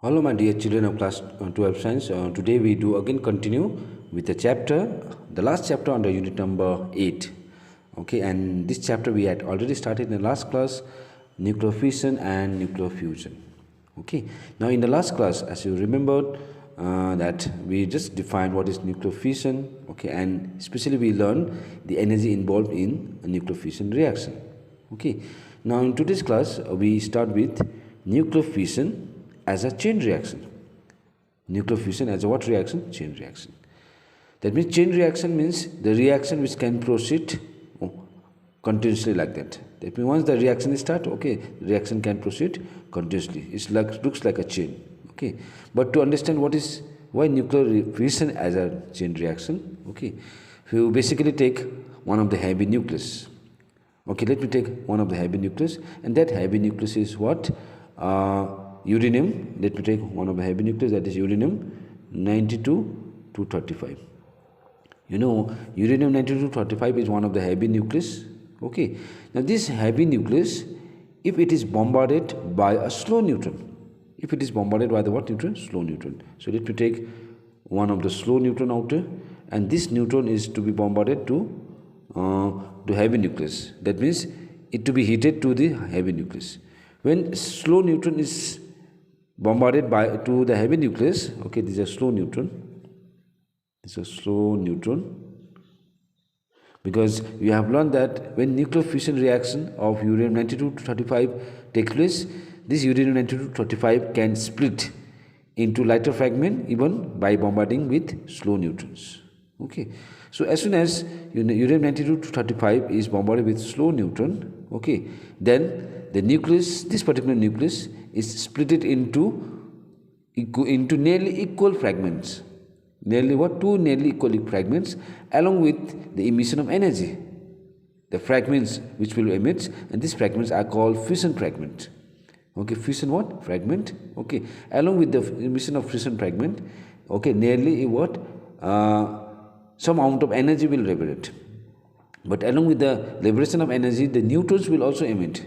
Hello my dear children of class 12 science. Today we do again continue with the last chapter under unit number 8. Okay, and this chapter we had already started in the last class, nuclear fission and nuclear fusion. Okay, now in the last class, as you remembered, that we just defined what is nuclear fission. Okay, and especially we learned the energy involved in a nuclear fission reaction. Okay, now in today's class we start with nuclear fission as a chain reaction. Nuclear fission as a what reaction? Chain reaction. That means chain reaction means the reaction which can proceed continuously like that. That means once the reaction is start, okay, the reaction can proceed continuously. It's like looks like a chain. Okay, but to understand what is why nuclear fission as a chain reaction, okay, you basically take one of the heavy nucleus. Okay, let me take one of the heavy nucleus, and that heavy nucleus is what? Uranium. Let me take one of the heavy nucleus, that is uranium 92-235. You know, uranium 92-235 is one of the heavy nucleus. Okay, now this heavy nucleus, if it is bombarded by a slow neutron, if it is bombarded by the what neutron? Slow neutron. So let me take one of the slow neutron out there, and this neutron is to be bombarded to heavy nucleus. That means it to be heated to the heavy nucleus. When slow neutron is bombarded to the heavy nucleus, okay, this is a slow neutron. This is a slow neutron. Because we have learned that when nuclear fission reaction of uranium 92-35 takes place, this uranium 92-35 can split into lighter fragment even by bombarding with slow neutrons. Okay, so as soon as uranium 92-35 is bombarded with slow neutron, okay, then the nucleus, this particular nucleus, is split into nearly equal fragments. Nearly what? Two nearly equal fragments, along with the emission of energy. The fragments which will emit, and these fragments are called fission fragment. Okay, fission what? Fragment. Okay, along with the emission of fission fragment, okay, nearly what? Some amount of energy will liberate. But along with the liberation of energy, the neutrons will also emit.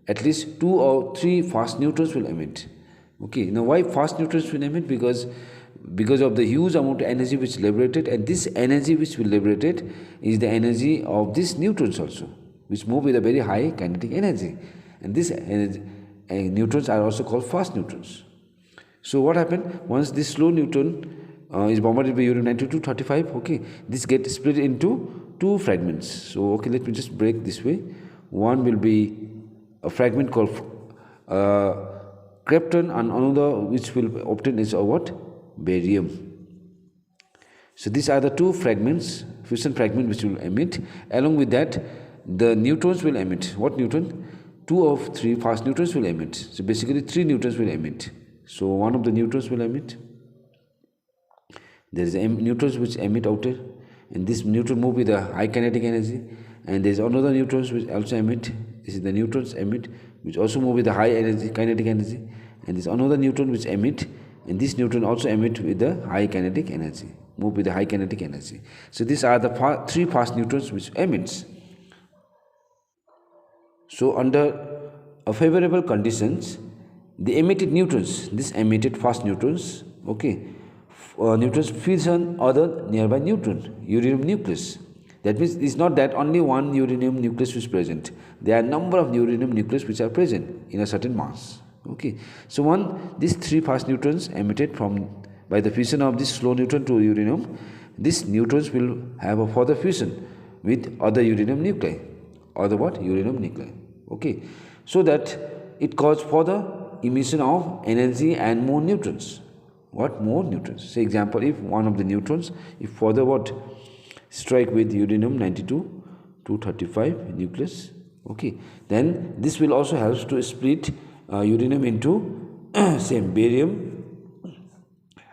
At least 2 or 3 fast neutrons will emit. Okay, now why fast neutrons will emit? Because of the huge amount of energy which is liberated, and this energy which will liberated is the energy of these neutrons also, which move with a very high kinetic energy. And these neutrons are also called fast neutrons. So what happened? Once this slow neutron is bombarded by uranium 92-35, okay, this gets split into 2 fragments. So okay, let me just break this way. One will be a fragment called krypton, and another which will obtain is what? Barium. So these are the 2 fragments, fission fragment, which will emit. Along with that, the neutrons will emit. What neutron? 2 of 3 fast neutrons will emit. So basically 3 neutrons will emit. So one of the neutrons will emit. There is neutrons which emit out there, and this neutron move with a high kinetic energy. And there is another neutrons which also emit. This is the neutrons emit, which also move with a high energy, kinetic energy. And there is another neutron which emit, and this neutron also emit with the high kinetic energy, move with the high kinetic energy. So these are the 3 fast neutrons which emits. So under favorable conditions, the emitted neutrons, this emitted fast neutrons, okay, neutrons fission other nearby neutron, uranium nucleus. That means it's not that only one uranium nucleus is present. There are a number of uranium nucleus which are present in a certain mass. Okay, so these 3 fast neutrons emitted by the fission of this slow neutron to uranium, these neutrons will have a further fission with other uranium nuclei, or the what? Uranium nuclei. Okay, so that it causes further emission of energy and more neutrons. What? More neutrons. Say example, if one of the neutrons, if further what? Strike with uranium 92-235 nucleus, okay, then this will also help to split uranium into same barium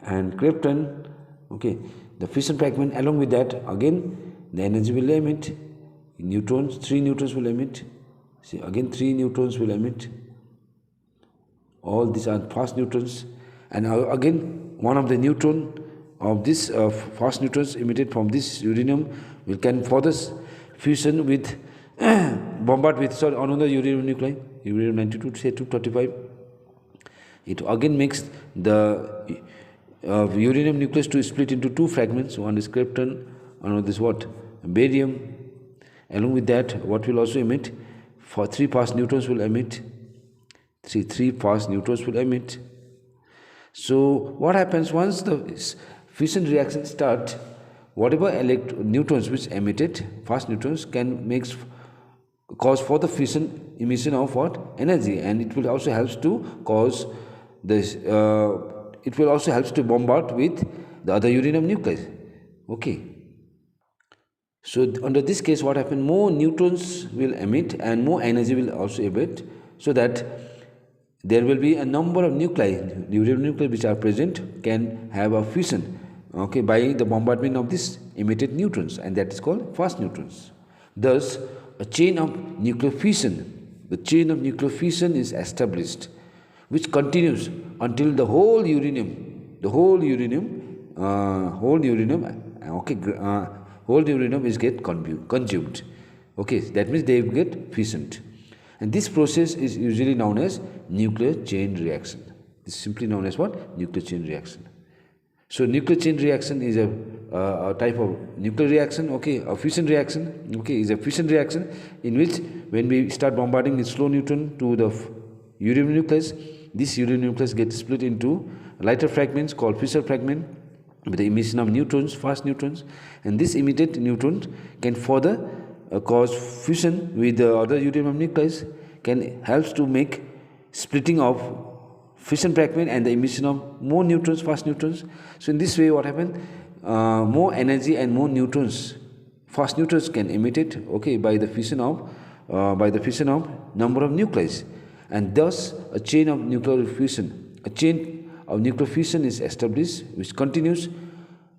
and krypton. Okay, the fission fragment. Along with that, again the energy will emit. Neutrons, 3 neutrons will emit. See, again 3 neutrons will emit. All these are fast neutrons, and again one of the neutron of this fast neutrons emitted from this uranium can further fusion with bombard with another uranium nuclei, uranium 92 say 235. It again makes the uranium nucleus to split into two fragments. One is krypton, another is what? Barium. Along with that, what will also emit? For 3 fast neutrons will emit. Three fast neutrons will emit. So what happens once the fission reaction starts? Whatever neutrons which emitted, fast neutrons, can cause for the fission emission of what? Energy, and it will also helps to cause this. It will also helps to bombard with the other uranium nuclei. Okay. So under this case, what happens? More neutrons will emit and more energy will also emit, so that there will be a number of nuclei, uranium nuclei which are present, can have a fission, okay, by the bombardment of these emitted neutrons, and that is called fast neutrons. Thus, a chain of nuclear fission, the chain of nuclear fission is established, which continues until the whole uranium is get consumed. Okay, that means they get fissioned. And this process is usually known as nuclear chain reaction. This is simply known as what? Nuclear chain reaction. So nuclear chain reaction is a type of nuclear reaction, okay, a fission reaction, okay, is a fission reaction in which when we start bombarding a slow neutron to the uranium nucleus, this uranium nucleus gets split into lighter fragments called fission fragment with the emission of neutrons, fast neutrons, and this emitted neutrons can further cause fission with the other uranium nucleus, can helps to make splitting of fission fragment and the emission of more neutrons, fast neutrons. So in this way, what happens? More energy and more neutrons, fast neutrons, can emit it, okay, by the fission of number of nuclei, and thus a chain of nuclear fission, is established, which continues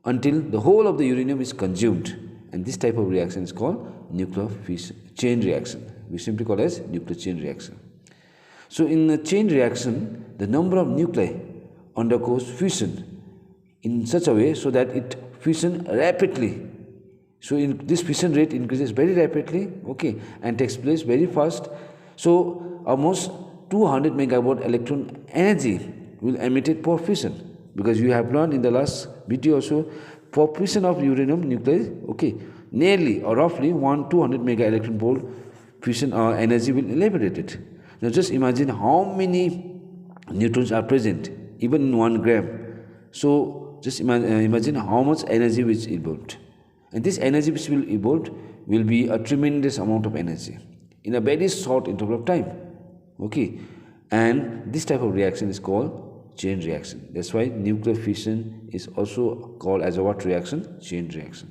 until the whole of the uranium is consumed, and this type of reaction is called nuclear fission chain reaction. We simply call it as nuclear chain reaction. So in a chain reaction, the number of nuclei undergoes fission in such a way so that it fission rapidly. So in this fission rate increases very rapidly, okay, and takes place very fast. So almost 200 megawatt electron energy will emitted per fission, because you have learned in the last video also, for fission of uranium nuclei, okay, nearly or roughly 200 mega electron volt fission energy will be liberated. Now just imagine how many neutrons are present even in 1 gram. So just imagine how much energy which evolved, and this energy which will evolve will be a tremendous amount of energy in a very short interval of time, okay, and this type of reaction is called chain reaction. That's why nuclear fission is also called as a what reaction? Chain reaction.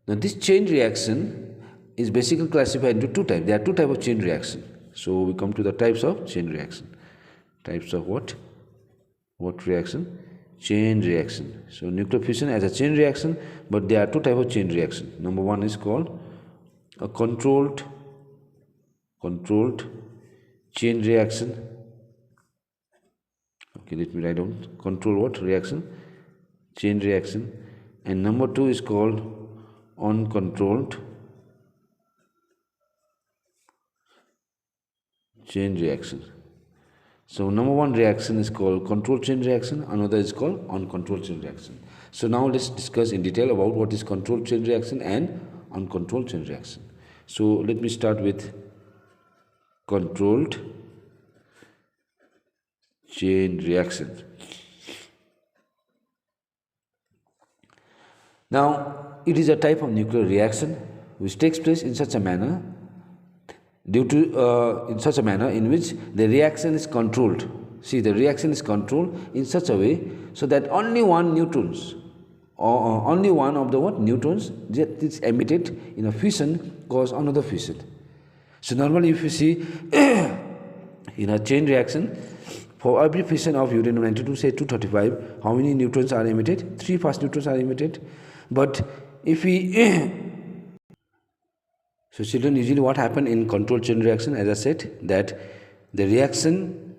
Now this chain reaction is basically classified into two types. There are two types of chain reaction. So we come to the types of chain reaction. Types of what? What reaction? Chain reaction. So nuclear fission as a chain reaction, but there are two types of chain reaction. Number one is called a controlled chain reaction. Okay, let me write down control what reaction? Chain reaction. And number two is called uncontrolled chain reaction. So number one reaction is called controlled chain reaction, another is called uncontrolled chain reaction. So now let's discuss in detail about what is controlled chain reaction and uncontrolled chain reaction. So let me start with controlled chain reaction. Now it is a type of nuclear reaction which takes place in such a manner in which the reaction is controlled. See, the reaction is controlled in such a way so that only one neutrons or only one of the neutrons that is emitted in a fission cause another fission. So normally if you see in a chain reaction, for every fission of uranium-92, say 235, how many neutrons are emitted? 3 fast neutrons are emitted. But if we so children, usually what happens in controlled chain reaction, as I said, that the reaction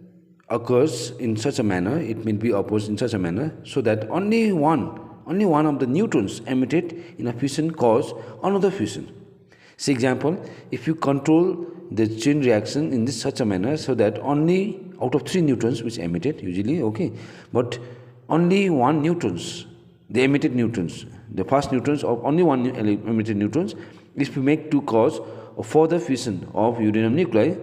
occurs in such a manner, it may be opposed in such a manner, so that only one of the neutrons emitted in a fission cause another fission. See example, if you control the chain reaction in this such a manner so that only out of 3 neutrons which emitted usually, okay, but only 1 neutrons, the emitted neutrons, the first neutrons of only 1 emitted neutrons, if we make to cause a further fission of uranium nuclei,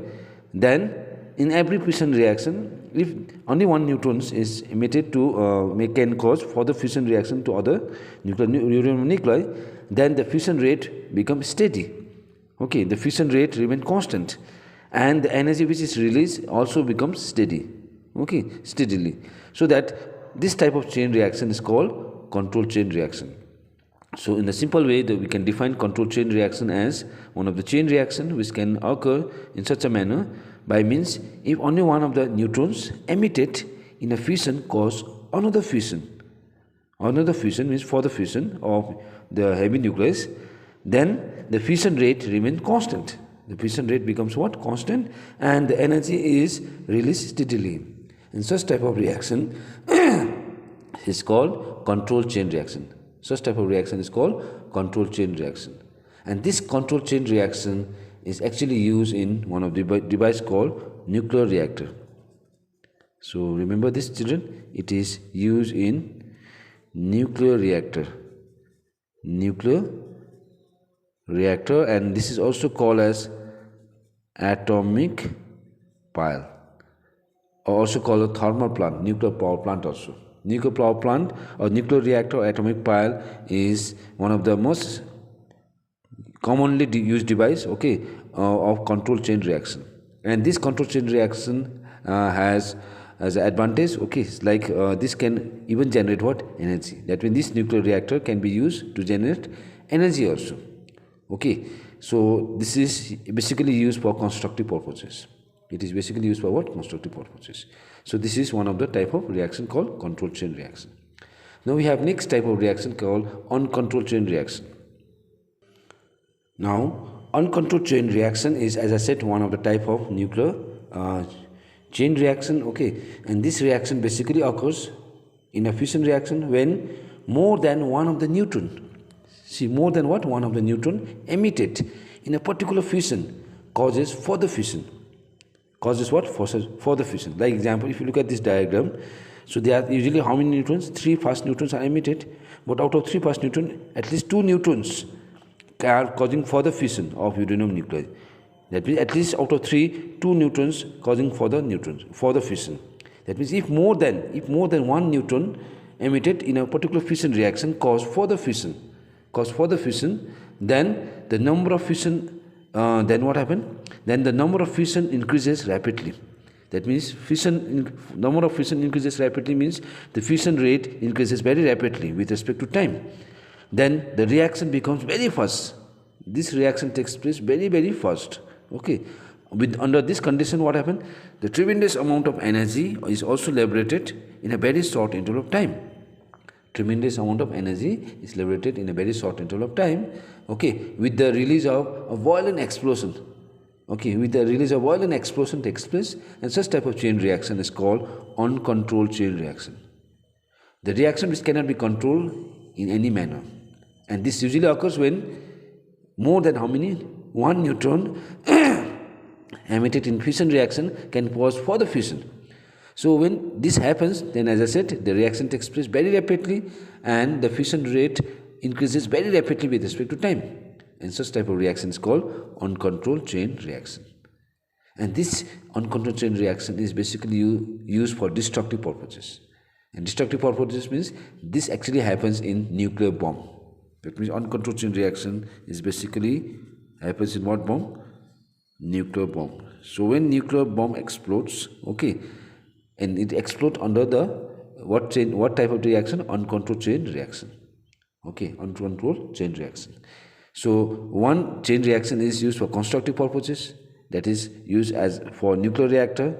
then in every fission reaction, if only 1 neutrons is emitted to can cause further fission reaction to other uranium nuclei, then the fission rate becomes steady. Okay, the fission rate remains constant, and the energy which is released also becomes steady. Okay, steadily. So that this type of chain reaction is called controlled chain reaction. So in a simple way, we can define controlled chain reaction as one of the chain reaction which can occur in such a manner by means if only one of the neutrons emitted in a fission cause another fission. Another fission means for the fission of the heavy nucleus, then the fission rate remains constant. The fission rate becomes what? Constant, and the energy is released steadily. And such type of reaction is called controlled chain reaction. Such type of reaction is called controlled chain reaction. And this controlled chain reaction is actually used in one of the device called nuclear reactor. So remember this, children, it is used in nuclear reactor. Nuclear reactor, and this is also called as atomic pile, or also called a thermal plant, nuclear power plant also. Nuclear power plant or nuclear reactor or atomic pile is one of the most commonly used device, okay, of controlled chain reaction. And this controlled chain reaction has as an advantage, okay, like this can even generate what? Energy. That means this nuclear reactor can be used to generate energy also. Okay, so this is basically used for constructive purposes. It is basically used for what? Constructive purposes. So this is one of the type of reaction called controlled chain reaction. Now we have next type of reaction called uncontrolled chain reaction. Now uncontrolled chain reaction is, as I said, one of the type of nuclear chain reaction, okay, and this reaction basically occurs in a fission reaction when more than one of the neutron, more than what? One of the neutron emitted in a particular fission causes further fission. Causes what? Further fission. Like example, if you look at this diagram, so there are usually how many neutrons? 3 fast neutrons are emitted, but out of 3 fast neutrons, at least 2 neutrons are causing further fission of uranium nuclei. That means at least out of 3, 2 neutrons causing further fission. That means if more than 1 neutron emitted in a particular fission reaction cause further fission, then the number of fission, then what happened? Then the number of fission increases rapidly. That means number of fission increases rapidly means the fission rate increases very rapidly with respect to time. Then the reaction becomes very fast. This reaction takes place very, very fast. Okay. Under this condition, what happened? The tremendous amount of energy is also liberated in a very short interval of time. Tremendous amount of energy is liberated in a very short interval of time. Okay, with the release of a violent explosion. Okay, with the release of violent explosion takes place, and such type of chain reaction is called uncontrolled chain reaction. The reaction which cannot be controlled in any manner, and this usually occurs when more than how many? 1 neutron emitted in fission reaction can cause further fission. So when this happens, then as I said, the reaction takes place very rapidly and the fission rate increases very rapidly with respect to time. And such type of reaction is called uncontrolled chain reaction. And this uncontrolled chain reaction is basically used for destructive purposes. And destructive purposes means this actually happens in nuclear bomb. That means uncontrolled chain reaction is basically happens in what bomb? Nuclear bomb. So when nuclear bomb explodes, okay, and it explodes under the what type of reaction? Uncontrolled chain reaction. Okay, uncontrolled chain reaction. So one chain reaction is used for constructive purposes, that is used as for nuclear reactor,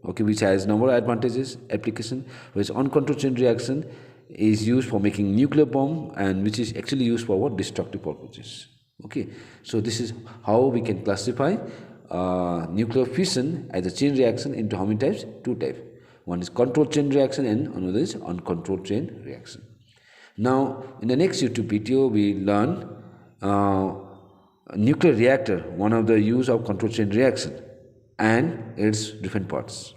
okay, which has number of advantages application, whereas uncontrolled chain reaction is used for making nuclear bomb and which is actually used for what? Destructive purposes. Okay, so this is how we can classify nuclear fission as a chain reaction into how many types? 2 types. One is controlled chain reaction and another is uncontrolled chain reaction. Now, in the next YouTube video, we learn nuclear reactor, one of the use of control chain reaction and its different parts.